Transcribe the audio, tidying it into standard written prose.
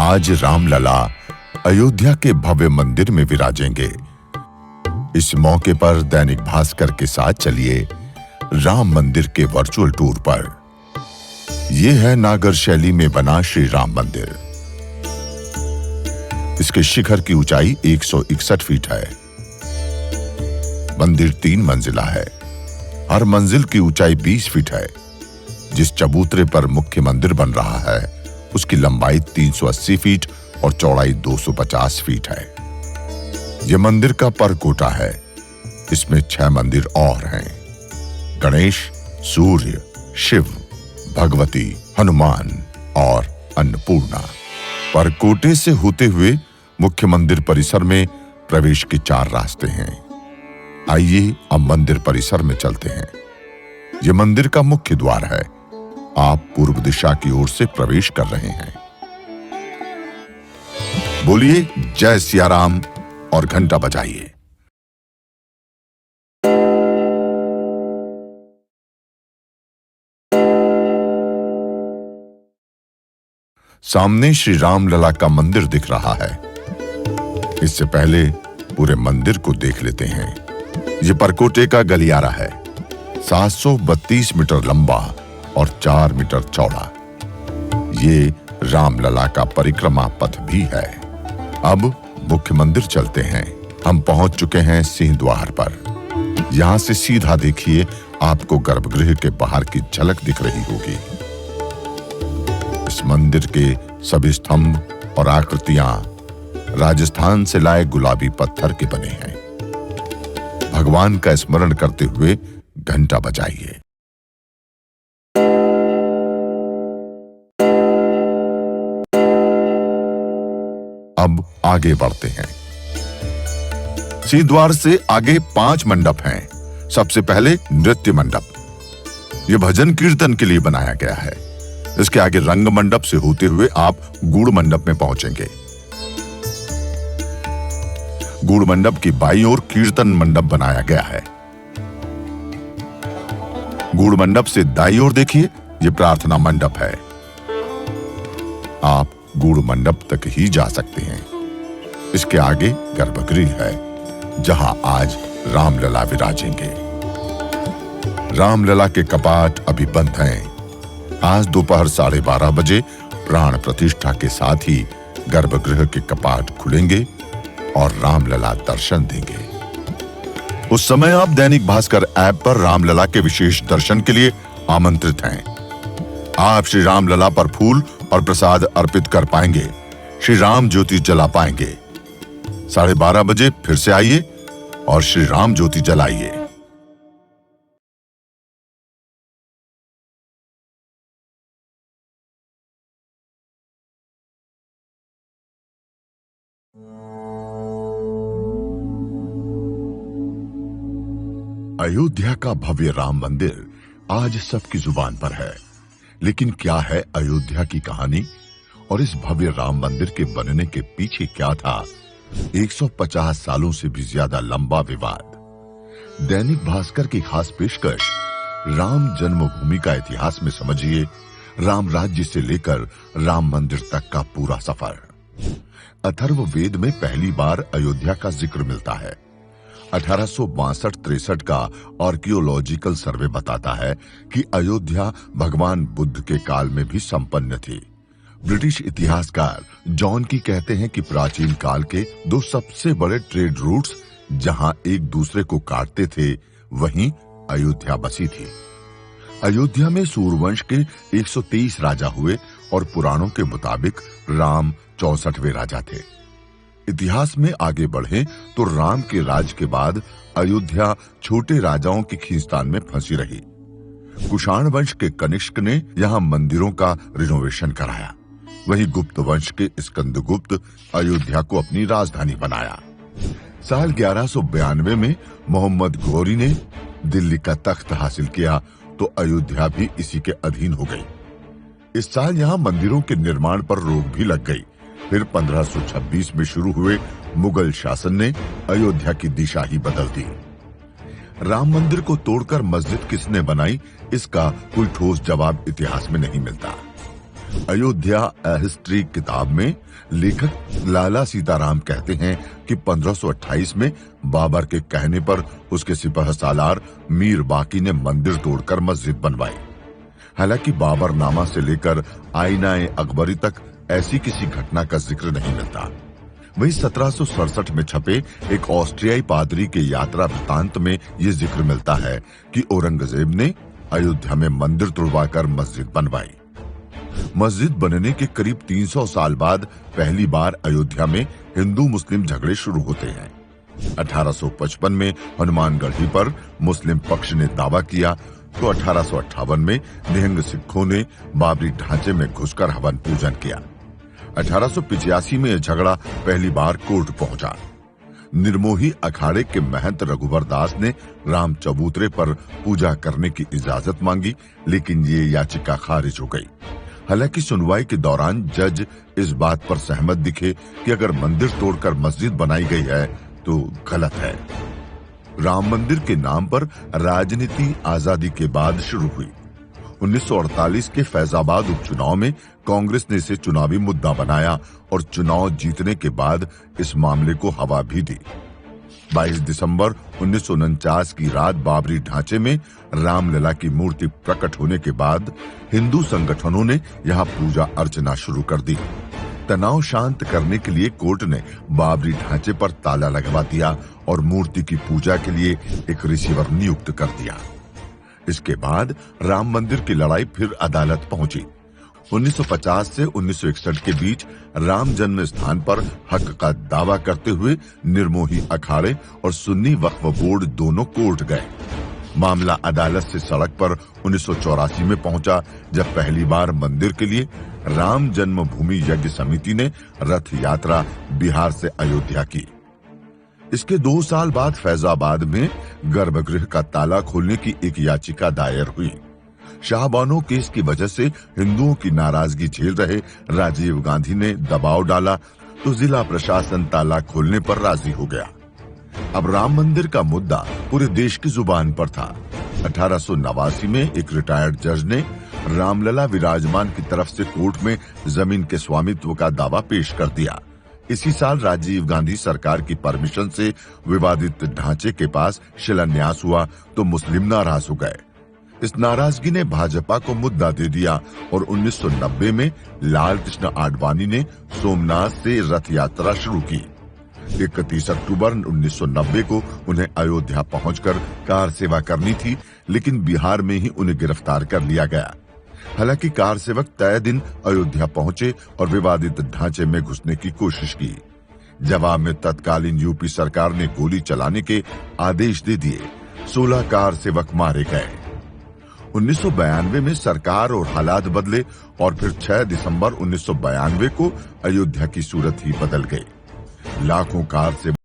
आज रामलला अयोध्या के भव्य मंदिर में विराजेंगे। इस मौके पर दैनिक भास्कर के साथ चलिए राम मंदिर के वर्चुअल टूर पर। यह है नागर शैली में बना श्री राम मंदिर। इसके शिखर की ऊंचाई 161 फीट है। मंदिर 3 मंजिला है। हर मंजिल की ऊंचाई 20 फीट है। जिस चबूतरे पर मुख्य मंदिर बन रहा है उसकी लंबाई 380 फीट और चौड़ाई 250 फीट है। यह मंदिर का परकोटा है। इसमें 6 मंदिर और हैं। गणेश, सूर्य, शिव, भगवती, हनुमान और अन्नपूर्णा। परकोटे से होते हुए मुख्य मंदिर परिसर में प्रवेश के 4 रास्ते हैं। आइए अब मंदिर परिसर में चलते हैं। यह मंदिर का मुख्य द्वार है। आप पूर्व दिशा की ओर से प्रवेश कर रहे हैं। बोलिए जय सिया राम और घंटा बजाइए। सामने श्री रामलला का मंदिर दिख रहा है। इससे पहले पूरे मंदिर को देख लेते हैं। यह परकोटे का गलियारा है। 732 मीटर लंबा और 4 मीटर चौड़ा। ये रामलला का परिक्रमा पथ भी है। अब मुख्य मंदिर चलते हैं। हम पहुंच चुके हैं सिंह द्वार पर। यहां से सीधा देखिए, आपको गर्भगृह के बाहर की झलक दिख रही होगी। इस मंदिर के सभी स्तंभ और आकृतियां राजस्थान से लाए गुलाबी पत्थर के बने हैं। भगवान का स्मरण करते हुए घंटा बजाइए। अब आगे बढ़ते हैं। सिंह द्वार से आगे 5 मंडप हैं। सबसे पहले नृत्य मंडप। यह भजन कीर्तन के लिए बनाया गया है। इसके आगे रंग मंडप से होते हुए आप गूढ़ मंडप में पहुंचेंगे। गूढ़ मंडप की बाईं ओर कीर्तन मंडप बनाया गया है। गूढ़ मंडप से दाईं ओर देखिए, यह प्रार्थना मंडप है। आप गूढ़ मंडप तक ही जा सकते हैं। इसके आगे गर्भगृह है, जहां आज रामलला विराजेंगे। रामलला के कपाट अभी बंद हैं। आज दोपहर 12:30 बजे प्राण प्रतिष्ठा के साथ ही गर्भगृह के कपाट खुलेंगे और रामलला दर्शन देंगे। उस समय आप दैनिक भास्कर ऐप पर रामलला के विशेष दर्शन के लिए आमंत्रित हैं। आप श्री रामलला पर फूल और प्रसाद अर्पित कर पाएंगे। श्री राम ज्योति जला पाएंगे। 12:30 बजे फिर से आइए और श्री राम ज्योति जलाइए। अयोध्या का भव्य राम मंदिर आज सबकी जुबान पर है। लेकिन क्या है अयोध्या की कहानी और इस भव्य राम मंदिर के बनने के पीछे क्या था? 150 सालों से भी ज्यादा लंबा विवाद। दैनिक भास्कर की खास पेशकश राम जन्मभूमि का इतिहास में समझिए राम राज्य से लेकर राम मंदिर तक का पूरा सफर। अथर्ववेद में पहली बार अयोध्या का जिक्र मिलता है। 1862-63 का आर्कियोलॉजिकल सर्वे बताता है कि अयोध्या भगवान बुद्ध के काल में भी संपन्न थी। ब्रिटिश इतिहासकार जॉन की कहते हैं कि प्राचीन काल के 2 सबसे बड़े ट्रेड रूट्स जहां एक दूसरे को काटते थे, वहीं अयोध्या बसी थी। अयोध्या में सूर्यवंश के 123 राजा हुए और पुराणों के मुताबिक राम 64वें राजा थे। इतिहास में आगे बढ़े तो राम के राज के बाद अयोध्या छोटे राजाओं की खींचतान में फंसी रही। कुषाण वंश के कनिष्क ने यहाँ मंदिरों का रिनोवेशन कराया। वहीं गुप्त वंश के स्कंदगुप्त अयोध्या को अपनी राजधानी बनाया। साल 1192 में मोहम्मद गौरी ने दिल्ली का तख्त हासिल किया तो अयोध्या भी इसी के अधीन हो गई। इस साल यहाँ मंदिरों के निर्माण पर रोक भी लग गई। फिर 1526 में शुरू हुए मुगल शासन ने अयोध्या की दिशा ही बदल दी। राम मंदिर को तोड़कर मस्जिद किसने बनाई, इसका कोई ठोस जवाब इतिहास में नहीं मिलता। अयोध्या ए हिस्ट्री किताब में लेखक लाला सीताराम कहते हैं कि 1528 में बाबर के कहने पर उसके सिपहसालार मीर बाकी ने मंदिर तोड़कर मस्जिद बनवाई। हालांकि बाबरनामा से लेकर आईना-ए अकबरी तक ऐसी किसी घटना का जिक्र नहीं मिलता। वहीं 1767 में छपे एक ऑस्ट्रियाई पादरी के यात्रा वृतांत में ये जिक्र मिलता है कि औरंगजेब ने अयोध्या में मंदिर तुड़वाकर मस्जिद बनवाई। मस्जिद बनने के करीब 300 साल बाद पहली बार अयोध्या में हिंदू मुस्लिम झगड़े शुरू होते हैं। 1855 में हनुमानगढ़ी पर मुस्लिम पक्ष ने दावा किया तो 1858 में निहंग सिखों ने बाबरी ढांचे में घुसकर हवन पूजन किया। 1885 में यह झगड़ा पहली बार कोर्ट पहुंचा। निर्मोही अखाड़े के महंत रघुवर दास ने राम चबूतरे पर पूजा करने की इजाजत मांगी, लेकिन ये याचिका खारिज हो गई। हालांकि सुनवाई के दौरान जज इस बात पर सहमत दिखे कि अगर मंदिर तोड़कर मस्जिद बनाई गई है तो गलत है। राम मंदिर के नाम पर राजनीति आजादी के बाद शुरू हुई। 1948 के फैजाबाद उपचुनाव में कांग्रेस ने इसे चुनावी मुद्दा बनाया और चुनाव जीतने के बाद इस मामले को हवा भी दी। 22 दिसंबर 1949 की रात बाबरी ढांचे में रामलला की मूर्ति प्रकट होने के बाद हिंदू संगठनों ने यहां पूजा अर्चना शुरू कर दी। तनाव शांत करने के लिए कोर्ट ने बाबरी ढांचे पर ताला लगवा दिया और मूर्ति की पूजा के लिए एक रिसीवर नियुक्त कर दिया। इसके बाद राम मंदिर की लड़ाई फिर अदालत पहुंची। 1950 से 1961 के बीच राम जन्म स्थान पर हक का दावा करते हुए निर्मोही अखाड़े और सुन्नी वक्फ बोर्ड दोनों कोर्ट गए। मामला अदालत से सड़क पर 1984 में पहुंचा, जब पहली बार मंदिर के लिए राम जन्मभूमि यज्ञ समिति ने रथ यात्रा बिहार से अयोध्या की। इसके 2 साल बाद फैजाबाद में गर्भगृह का ताला खोलने की एक याचिका दायर हुई। शाहबानो केस की वजह से हिंदुओं की नाराजगी झेल रहे राजीव गांधी ने दबाव डाला तो जिला प्रशासन ताला खोलने पर राजी हो गया। अब राम मंदिर का मुद्दा पूरे देश की जुबान पर था। 1889 में एक रिटायर्ड जज ने रामलला विराजमान की तरफ से कोर्ट में जमीन के स्वामित्व का दावा पेश कर दिया। इसी साल राजीव गांधी सरकार की परमिशन से विवादित ढांचे के पास शिलान्यास हुआ तो मुस्लिम नाराज हो गए। इस नाराजगी ने भाजपा को मुद्दा दे दिया और 1990 में लाल कृष्ण आडवाणी ने सोमनाथ से रथ यात्रा शुरू की। 31 अक्टूबर 1990 को उन्हें अयोध्या पहुंचकर कार सेवा करनी थी, लेकिन बिहार में ही उन्हें गिरफ्तार कर लिया गया। हालांकि कार सेवक तय दिन अयोध्या पहुंचे और विवादित ढांचे में घुसने की कोशिश की। जवाब में तत्कालीन यूपी सरकार ने गोली चलाने के आदेश दे दिए। 16 कार सेवक मारे गए। 1992 में सरकार और हालात बदले और फिर 6 दिसंबर 1992 को अयोध्या की सूरत ही बदल गई। लाखों कार से